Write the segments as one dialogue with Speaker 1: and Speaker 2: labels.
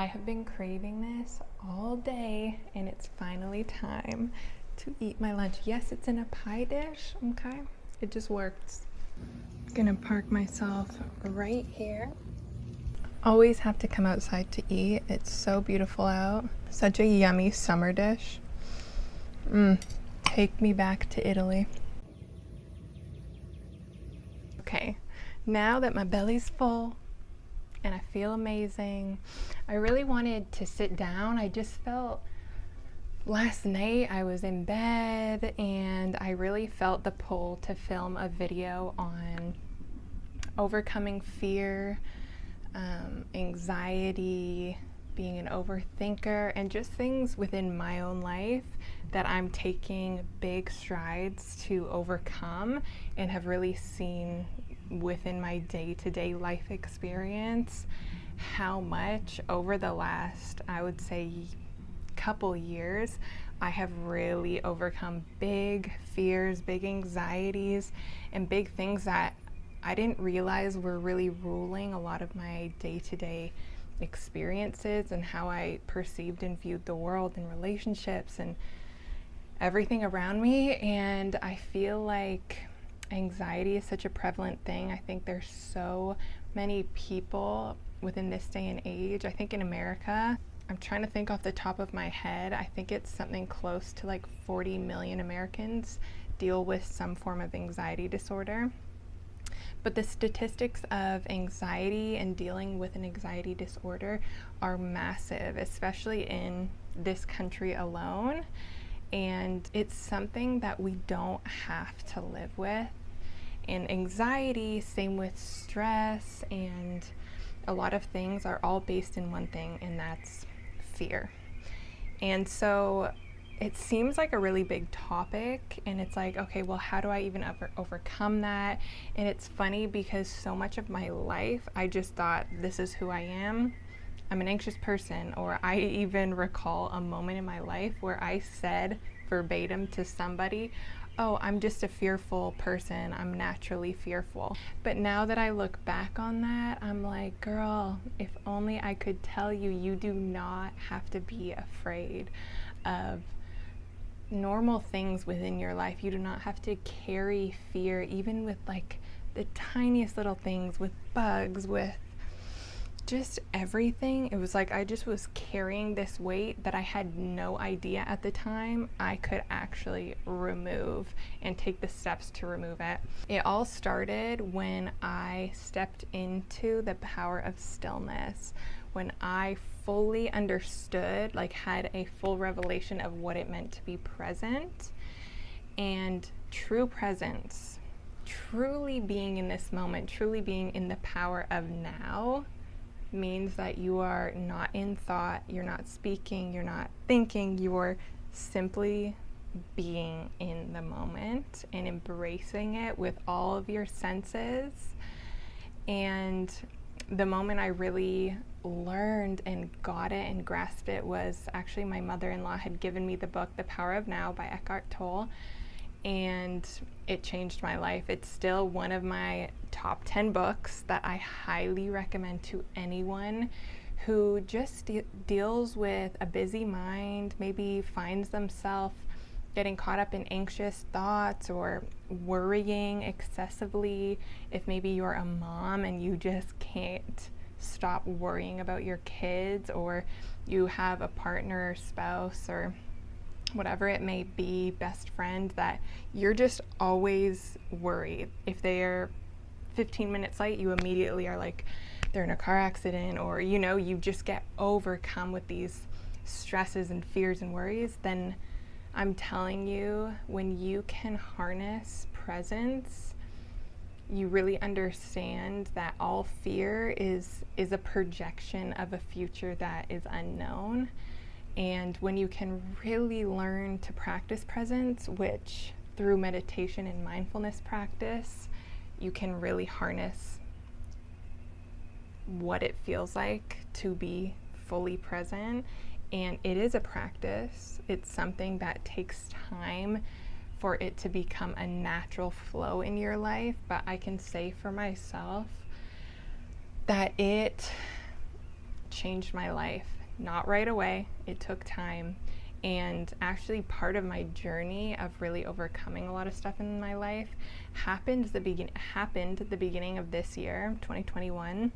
Speaker 1: I have been craving this all day, and it's finally time to eat my lunch. Yes, it's in a pie dish, okay? It just works. I'm gonna park myself right here. Always have to come outside to eat. It's so beautiful out. Such a yummy summer dish. Take me back to Italy. Okay, now that my belly's full and I feel amazing, I really wanted to sit down. I just felt last night I was in bed and I really felt the pull to film a video on overcoming fear, anxiety, being an overthinker, and just things within my own life that I'm taking big strides to overcome and have really seen within my day-to-day life experience how much over the last, I would say, couple years, I have really overcome big fears, big anxieties, and big things that I didn't realize were really ruling a lot of my day-to-day experiences and how I perceived and viewed the world and relationships and everything around me. And I feel like anxiety is such a prevalent thing. I think there's so many people within this day and age. I think in America, I'm trying to think off the top of my head, I think it's something close to like 40 million Americans deal with some form of anxiety disorder. But the statistics of anxiety and dealing with an anxiety disorder are massive, especially in this country alone. And it's something that we don't have to live with. And anxiety, same with stress, and a lot of things are all based in one thing, and that's fear. And so it seems like a really big topic, and it's like, okay, well, how do I even overcome that? And it's funny because so much of my life, I just thought, this is who I am. I'm an anxious person. Or I even recall a moment in my life where I said verbatim to somebody, oh, I'm just a fearful person. I'm naturally fearful. But now that I look back on that, I'm like, girl, if only I could tell you, you do not have to be afraid of normal things within your life. You do not have to carry fear, even with like the tiniest little things, with bugs, with just everything. It was like I just was carrying this weight that I had no idea at the time I could actually remove and take the steps to remove it. It all started when I stepped into the power of stillness, when I fully understood, like had a full revelation of what it meant to be present. And true presence, truly being in this moment, truly being in the power of now, means that you are not in thought, you're not speaking, you're not thinking, you're simply being in the moment and embracing it with all of your senses. And the moment I really learned and got it and grasped it was actually my mother-in-law had given me the book The Power of Now by Eckhart Tolle, and it changed my life. It's still one of my top 10 books that I highly recommend to anyone who just deals with a busy mind, maybe finds themselves getting caught up in anxious thoughts or worrying excessively. If maybe you're a mom and you just can't stop worrying about your kids, or you have a partner or spouse or whatever it may be, best friend, that you're just always worried. If they're 15 minutes late, you immediately are like, they're in a car accident, or you just get overcome with these stresses and fears and worries. Then I'm telling you, when you can harness presence, you really understand that all fear is a projection of a future that is unknown. And when you can really learn to practice presence, which through meditation and mindfulness practice, you can really harness what it feels like to be fully present. And it is a practice. It's something that takes time for it to become a natural flow in your life. But I can say for myself that it changed my life. Not right away, it took time. And actually, part of my journey of really overcoming a lot of stuff in my life happened at the beginning of this year, 2021.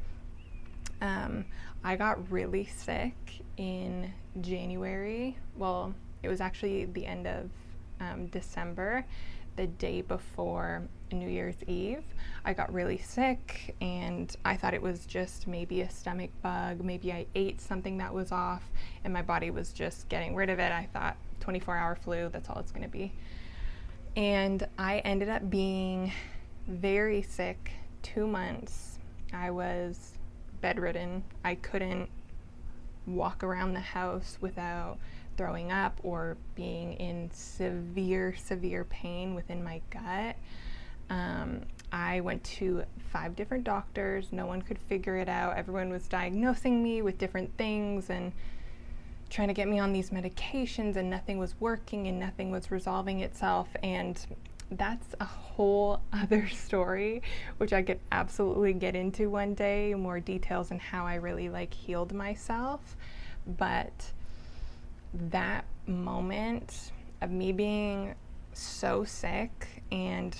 Speaker 1: I got really sick in January. Well, it was actually the end of December, the day before New Year's Eve. I got really sick and I thought it was just maybe a stomach bug. Maybe I ate something that was off and my body was just getting rid of it. I thought 24-hour flu, that's all it's going to be. And I ended up being very sick 2 months. I was bedridden. I couldn't walk around the house without throwing up or being in severe pain within my gut. I went to 5 different doctors. No one could figure it out. Everyone was diagnosing me with different things and trying to get me on these medications, and nothing was working and nothing was resolving itself. And that's a whole other story, which I could absolutely get into one day, more details on how I really healed myself. But that moment of me being so sick and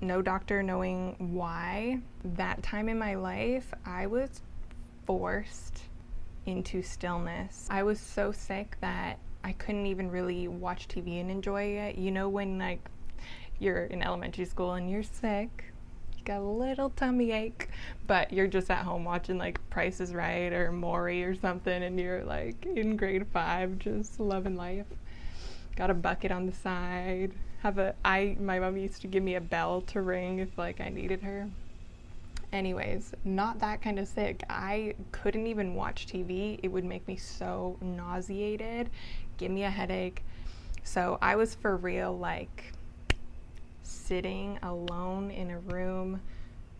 Speaker 1: no doctor knowing why, that time in my life, I was forced into stillness. I was so sick that I couldn't even really watch TV and enjoy it. You know, when you're in elementary school and you're sick, you got a little tummy ache, but you're just at home watching Price is Right or Maury or something, and you're in grade 5 just loving life. Got a bucket on the side. My mom used to give me a bell to ring if I needed her. Anyways, not that kind of sick. I couldn't even watch TV. It would make me so nauseated, give me a headache. So I was for real sitting alone in a room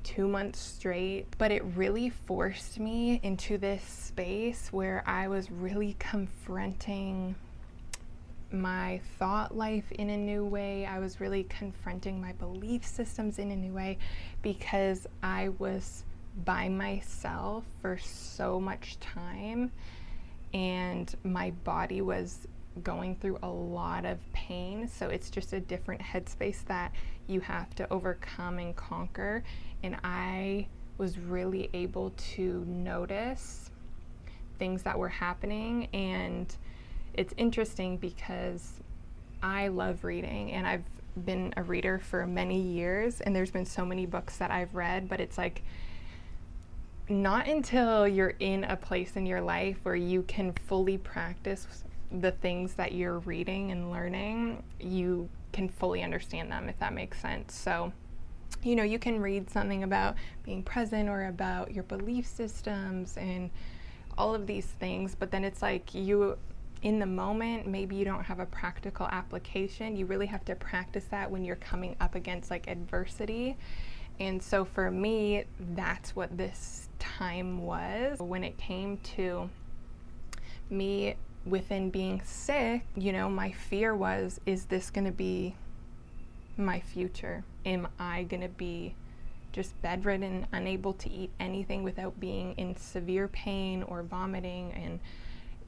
Speaker 1: 2 months straight. But it really forced me into this space where I was really confronting my thought life in a new way. I was really confronting my belief systems in a new way, because I was by myself for so much time and my body was going through a lot of pain. So it's just a different headspace that you have to overcome and conquer. And I was really able to notice things that were happening. And it's interesting because I love reading and I've been a reader for many years, and there's been so many books that I've read, but it's not until you're in a place in your life where you can fully practice the things that you're reading and learning, you can fully understand them, if that makes sense. So, you can read something about being present or about your belief systems and all of these things, but then it's you, in the moment, maybe you don't have a practical application. You really have to practice that when you're coming up against adversity. And so for me, that's what this time was. When it came to me within being sick, my fear was, is this going to be my future? Am I going to be just bedridden, unable to eat anything without being in severe pain or vomiting? And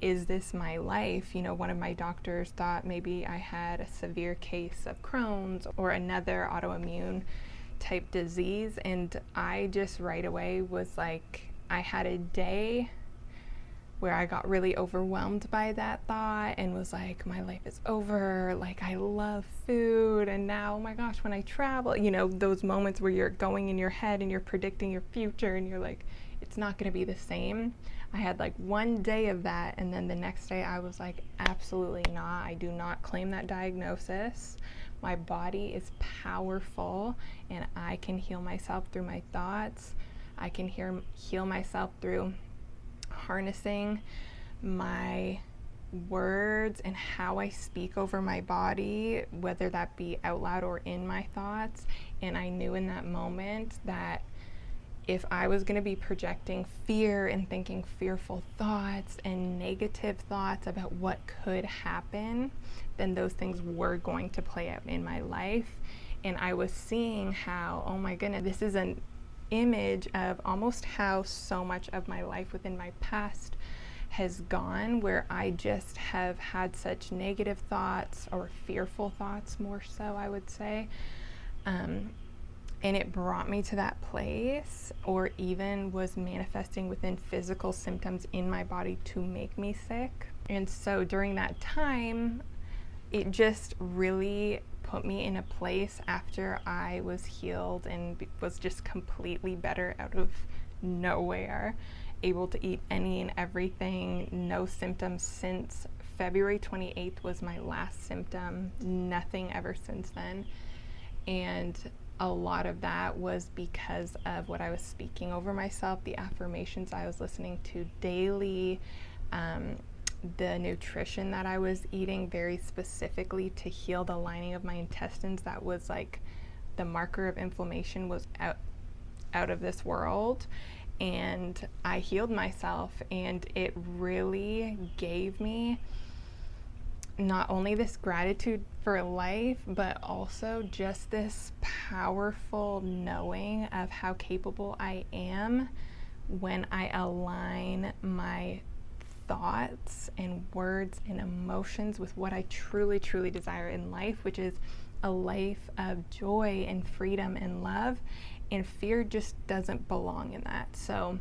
Speaker 1: is this my life? One of my doctors thought maybe I had a severe case of Crohn's or another autoimmune type disease. And I just right away was I had a day where I got really overwhelmed by that thought and was my life is over. I love food. And now, oh my gosh, when I travel, those moments where you're going in your head and you're predicting your future and you're it's not going to be the same. I had one day of that, and then the next day I was absolutely not. I do not claim that diagnosis. My body is powerful, and I can heal myself through my thoughts. I can heal myself through harnessing my words and how I speak over my body, whether that be out loud or in my thoughts. And I knew in that moment that if I was going to be projecting fear and thinking fearful thoughts and negative thoughts about what could happen, then those things were going to play out in my life. And I was seeing how, oh my goodness, this is an image of almost how so much of my life within my past has gone, where I just have had such negative thoughts, or fearful thoughts more so, I would say. And it brought me to that place, or even was manifesting within physical symptoms in my body to make me sick. And so during that time, it just really put me in a place after I was healed and was just completely better out of nowhere, able to eat any and everything, no symptoms since February 28th was my last symptom, nothing ever since then. And a lot of that was because of what I was speaking over myself, the affirmations I was listening to daily, the nutrition that I was eating very specifically to heal the lining of my intestines. That was like the marker of inflammation was out of this world. And I healed myself, and it really gave me not only this gratitude for life, but also just this powerful knowing of how capable I am when I align my thoughts and words and emotions with what I truly, truly desire in life, which is a life of joy and freedom and love. And fear just doesn't belong in that. So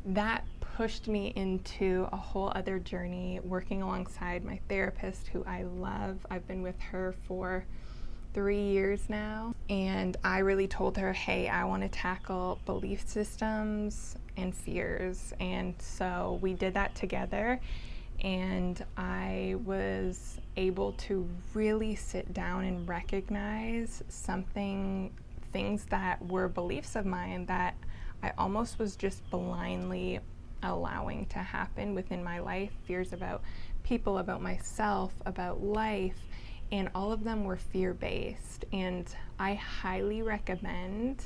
Speaker 1: that pushed me into a whole other journey, working alongside my therapist, who I love. I've been with her for 3 years now, and I really told her, hey, I want to tackle belief systems and fears. And so we did that together, and I was able to really sit down and recognize things that were beliefs of mine that I almost was just blindly allowing to happen within my life. Fears about people, about myself, about life, and all of them were fear-based. And I highly recommend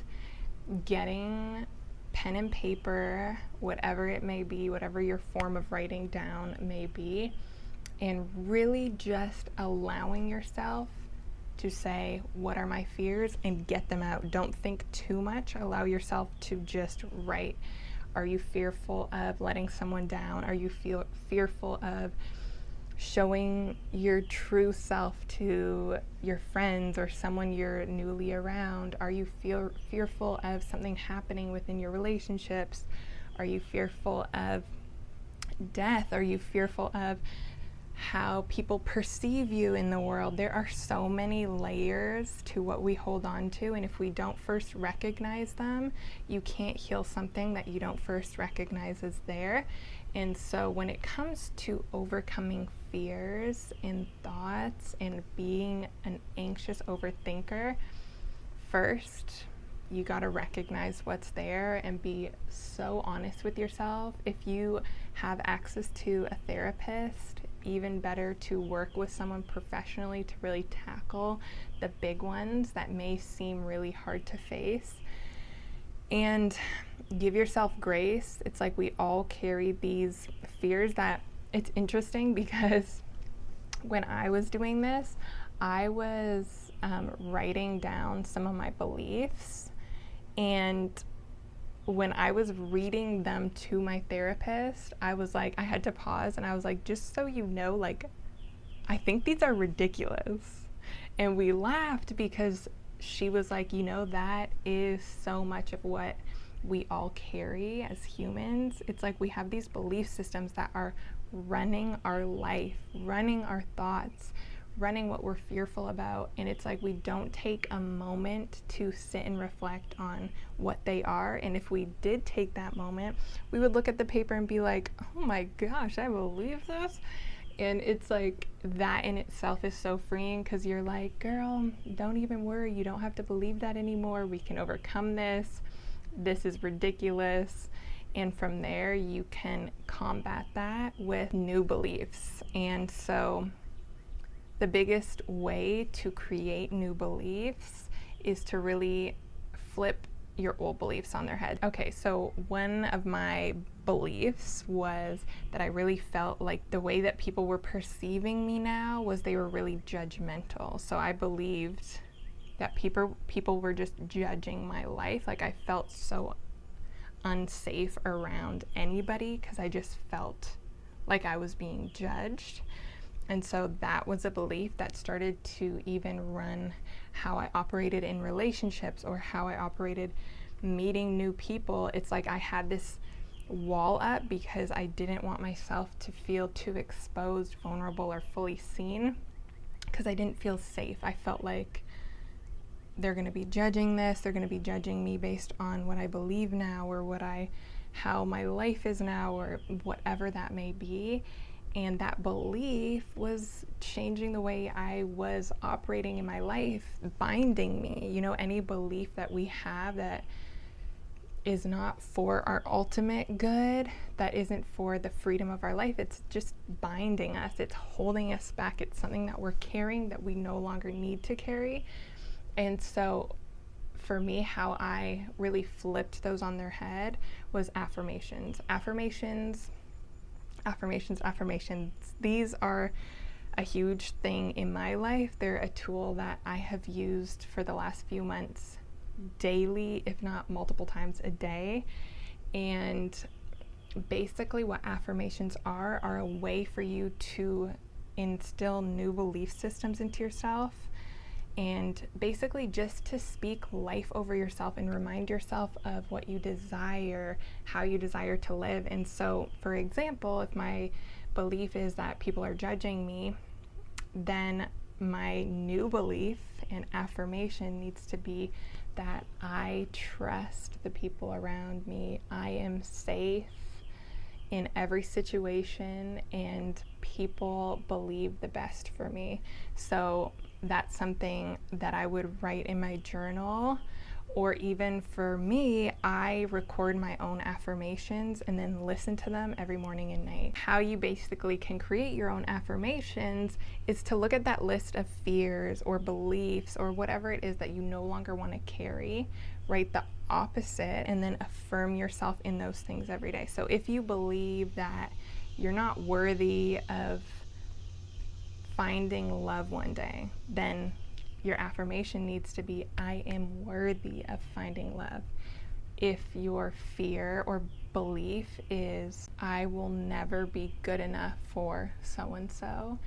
Speaker 1: getting pen and paper, whatever it may be, whatever your form of writing down may be, and really just allowing yourself to say, what are my fears, and get them out. Don't think too much. Allow yourself to just write. Are you fearful of letting someone down? Are you fearful of showing your true self to your friends or someone you're newly around? Are you fearful of something happening within your relationships? Are you fearful of death? Are you fearful of how people perceive you in the world? There are so many layers to what we hold on to, and if we don't first recognize them, you can't heal something that you don't first recognize is there. And so when it comes to overcoming fears and thoughts and being an anxious overthinker, first you got to recognize what's there and be so honest with yourself. If you have access to a therapist, even better to work with someone professionally to really tackle the big ones that may seem really hard to face. And give yourself grace. It's like we all carry these fears. That it's interesting because when I was doing this, I was writing down some of my beliefs, and when I was reading them to my therapist, I was like, I had to pause, and I was like, just so you know, like, I think these are ridiculous. And we laughed because she was like, you know, that is so much of what we all carry as humans. It's like we have these belief systems that are running our life, running our thoughts, running what we're fearful about. And it's like we don't take a moment to sit and reflect on what they are. And if we did take that moment, we would look at the paper and be like, oh my gosh, I believe this. And it's like that in itself is so freeing, because you're like, girl, don't even worry. You don't have to believe that anymore. We can overcome this. This is ridiculous. And from there, you can combat that with new beliefs. And so the biggest way to create new beliefs is to really flip your old beliefs on their head. Okay, so one of my beliefs was that I really felt like the way that people were perceiving me now was they were really judgmental. So I believed that people were just judging my life. Like I felt so unsafe around anybody because I just felt like I was being judged. And so that was a belief that started to even run how I operated in relationships or how I operated meeting new people. It's like I had this wall up because I didn't want myself to feel too exposed, vulnerable, or fully seen because I didn't feel safe. I felt like they're going to be judging this, they're going to be judging me based on what I believe now or how my life is now or whatever that may be. And that belief was changing the way I was operating in my life, binding me. You know, any belief that we have that is not for our ultimate good, that isn't for the freedom of our life, it's just binding us, it's holding us back, it's something that we're carrying that we no longer need to carry. And so for me, how I really flipped those on their head was affirmations. Affirmations. These are a huge thing in my life. They're a tool that I have used for the last few months daily, if not multiple times a day. And basically what affirmations are a way for you to instill new belief systems into yourself, and basically just to speak life over yourself and remind yourself of what you desire, how you desire to live. And so, for example, if my belief is that people are judging me, then my new belief and affirmation needs to be that I trust the people around me. I am safe in every situation and people believe the best for me. So that's something that I would write in my journal, or even for me, I record my own affirmations and then listen to them every morning and night. How you basically can create your own affirmations is to look at that list of fears or beliefs or whatever it is that you no longer want to carry, write the opposite, and then affirm yourself in those things every day. So if you believe that you're not worthy of finding love one day, then your affirmation needs to be, I am worthy of finding love. If your fear or belief is, I will never be good enough for so-and-so,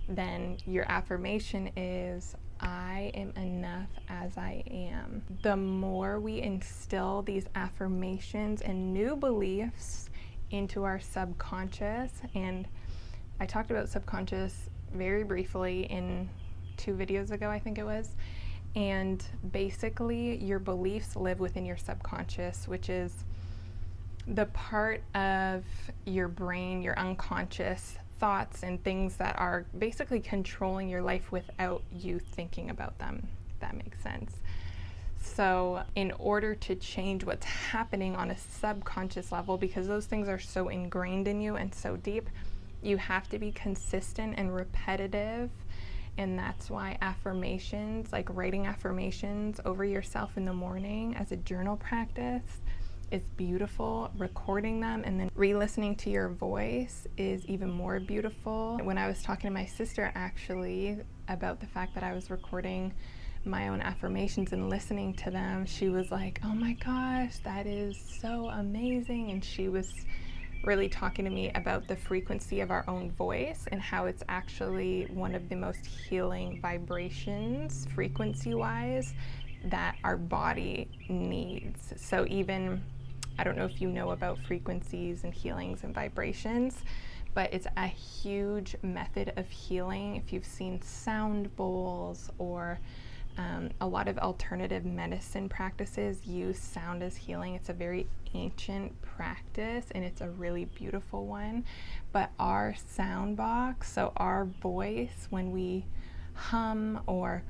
Speaker 1: then your affirmation is, I am enough as I am. The more we instill these affirmations and new beliefs into our subconscious, and I talked about subconscious very briefly in 2 videos ago, I think it was, and basically your beliefs live within your subconscious, which is the part of your brain, your unconscious thoughts and things that are basically controlling your life without you thinking about them, if that makes sense. So in order to change what's happening on a subconscious level, because those things are so ingrained in you and so deep, you have to be consistent and repetitive. And that's why affirmations, like writing affirmations over yourself in the morning as a journal practice, is beautiful. Recording them and then re-listening to your voice is even more beautiful. When I was talking to my sister actually about the fact that I was recording my own affirmations and listening to them, she was like, oh my gosh, that is so amazing. And she was really talking to me about the frequency of our own voice and how it's actually one of the most healing vibrations, frequency-wise, that our body needs. So even, I don't know if you know about frequencies and healings and vibrations, but it's a huge method of healing. If you've seen sound bowls or a lot of alternative medicine practices use sound as healing. It's a very ancient practice and it's a really beautiful one. But our sound box, so our voice, when we hum or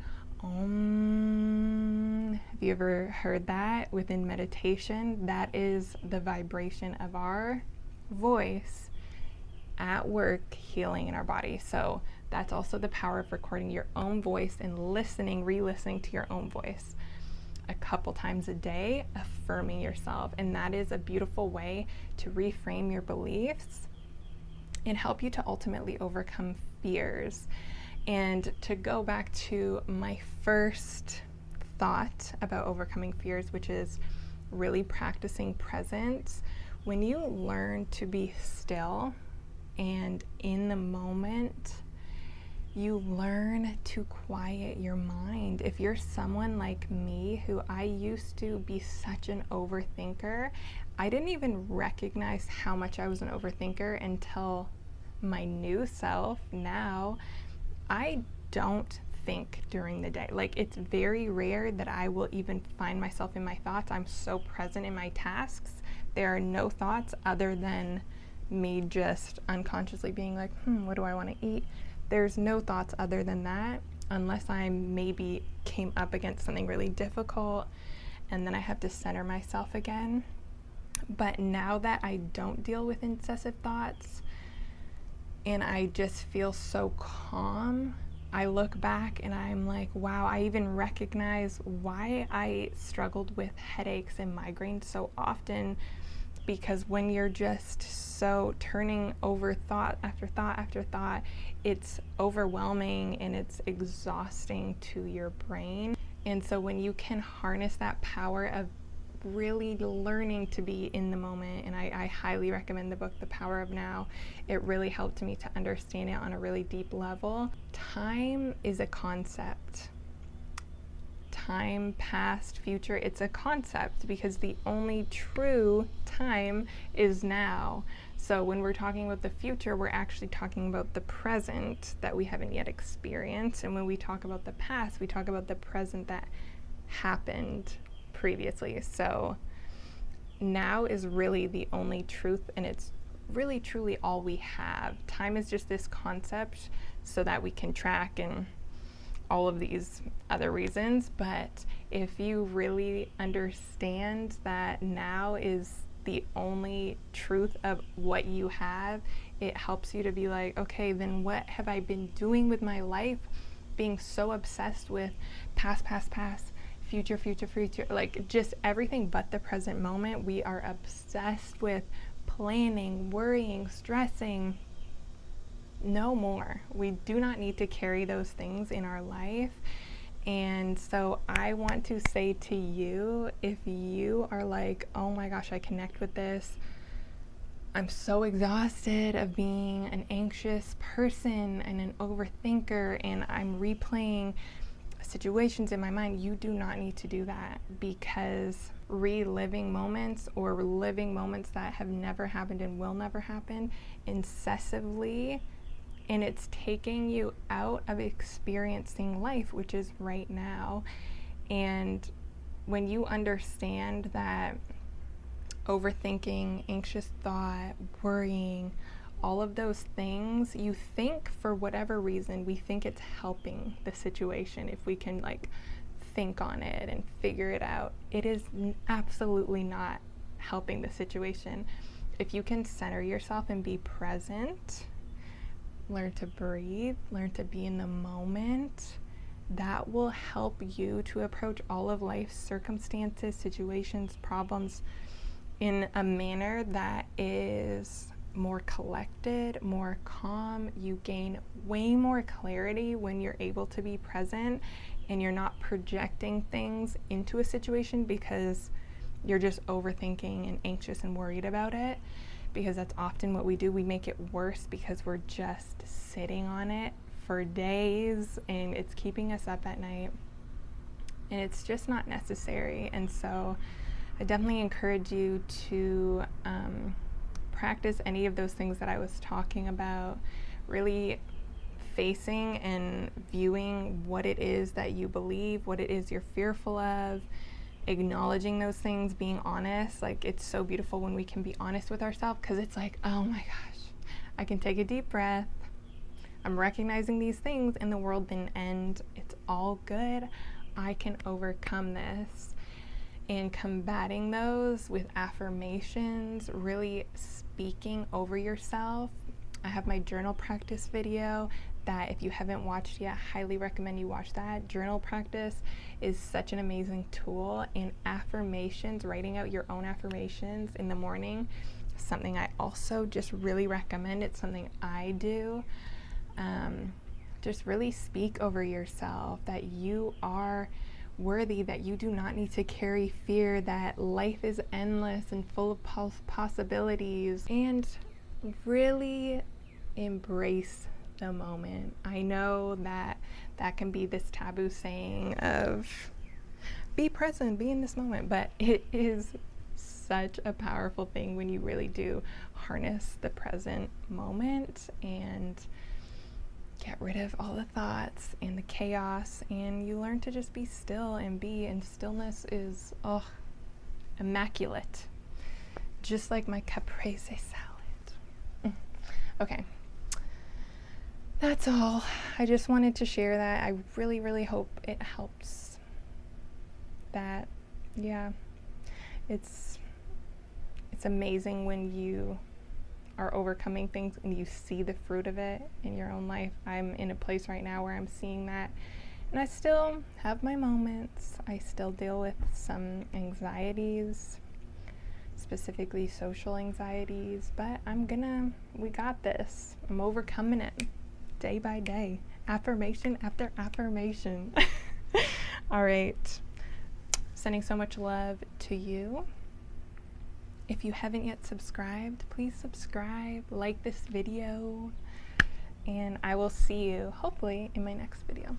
Speaker 1: have you ever heard that within meditation? That is the vibration of our voice at work healing in our body. So that's also the power of recording your own voice and listening, re-listening to your own voice a couple times a day, affirming yourself. And that is a beautiful way to reframe your beliefs and help you to ultimately overcome fears. And to go back to my first thought about overcoming fears, which is really practicing presence, when you learn to be still and in the moment, you learn to quiet your mind. If you're someone like me, who I used to be such an overthinker, I didn't even recognize how much I was an overthinker until my new self. Now, I don't think during the day. Like, it's very rare that I will even find myself in my thoughts. I'm so present in my tasks. There are no thoughts other than me just unconsciously being like, what do I want to eat? There's no thoughts other than that, unless I maybe came up against something really difficult and then I have to center myself again. But now that I don't deal with incessive thoughts and I just feel so calm, I look back and I'm like, wow, I even recognize why I struggled with headaches and migraines so often. Because when you're just so turning over thought after thought after thought, it's overwhelming and it's exhausting to your brain. And so when you can harness that power of really learning to be in the moment, and I highly recommend the book The Power of Now. It really helped me to understand it on a really deep level. Time is a concept. Time, past, future, it's a concept, because the only true time is now. So when we're talking about the future, we're actually talking about the present that we haven't yet experienced. And when we talk about the past, we talk about the present that happened previously. So now is really the only truth, and it's really truly all we have. Time is just this concept so that we can track and all of these other reasons. But if you really understand that now is the only truth of what you have, it helps you to be like, okay, then what have I been doing with my life? Being so obsessed with past, future, like just everything but the present moment. We are obsessed with planning, worrying, stressing. No more. We do not need to carry those things in our life. And so I want to say to you, if you are like, oh my gosh, I connect with this, I'm so exhausted of being an anxious person and an overthinker, and I'm replaying situations in my mind, you do not need to do that, because reliving moments or living moments that have never happened and will never happen incessively, and it's taking you out of experiencing life, which is right now. And when you understand that overthinking, anxious thought, worrying, all of those things, you think for whatever reason, we think it's helping the situation if we can like think on it and figure it out. It is absolutely not helping the situation. If you can center yourself and be present, learn to breathe, learn to be in the moment, that will help you to approach all of life's circumstances, situations, problems in a manner that is more collected, more calm. You gain way more clarity when you're able to be present and you're not projecting things into a situation because you're just overthinking and anxious and worried about it, because that's often what we do. We make it worse because we're just sitting on it for days and it's keeping us up at night, and it's just not necessary. And so I definitely encourage you to practice any of those things that I was talking about, really facing and viewing what it is that you believe, what it is you're fearful of, acknowledging those things, being honest. Like, it's so beautiful when we can be honest with ourselves, because it's like, oh my gosh, I can take a deep breath. I'm recognizing these things and the world didn't end. It's all good. I can overcome this. And combating those with affirmations, really speaking over yourself. I have my journal practice video that, if you haven't watched yet, highly recommend you watch that. Journal practice is such an amazing tool, and affirmations, writing out your own affirmations in the morning, something I also just really recommend. It's something I do. Just really speak over yourself that you are worthy, that you do not need to carry fear, that life is endless and full of possibilities, and really embrace the moment. I know that that can be this taboo saying of be present, be in this moment, but it is such a powerful thing when you really do harness the present moment and get rid of all the thoughts and the chaos, and you learn to just be still and be, and stillness is immaculate, just like my caprese salad. Okay, that's all. I just wanted to share that. I really hope it helps. That, yeah, it's amazing when you are overcoming things and you see the fruit of it in your own life. I'm in a place right now where I'm seeing that, and I still have my moments. I still deal with some anxieties, specifically social anxieties, but we got this. I'm overcoming it day by day, affirmation after affirmation. All right, sending so much love to you. If you haven't yet subscribed, please subscribe, like this video, and I will see you hopefully in my next video.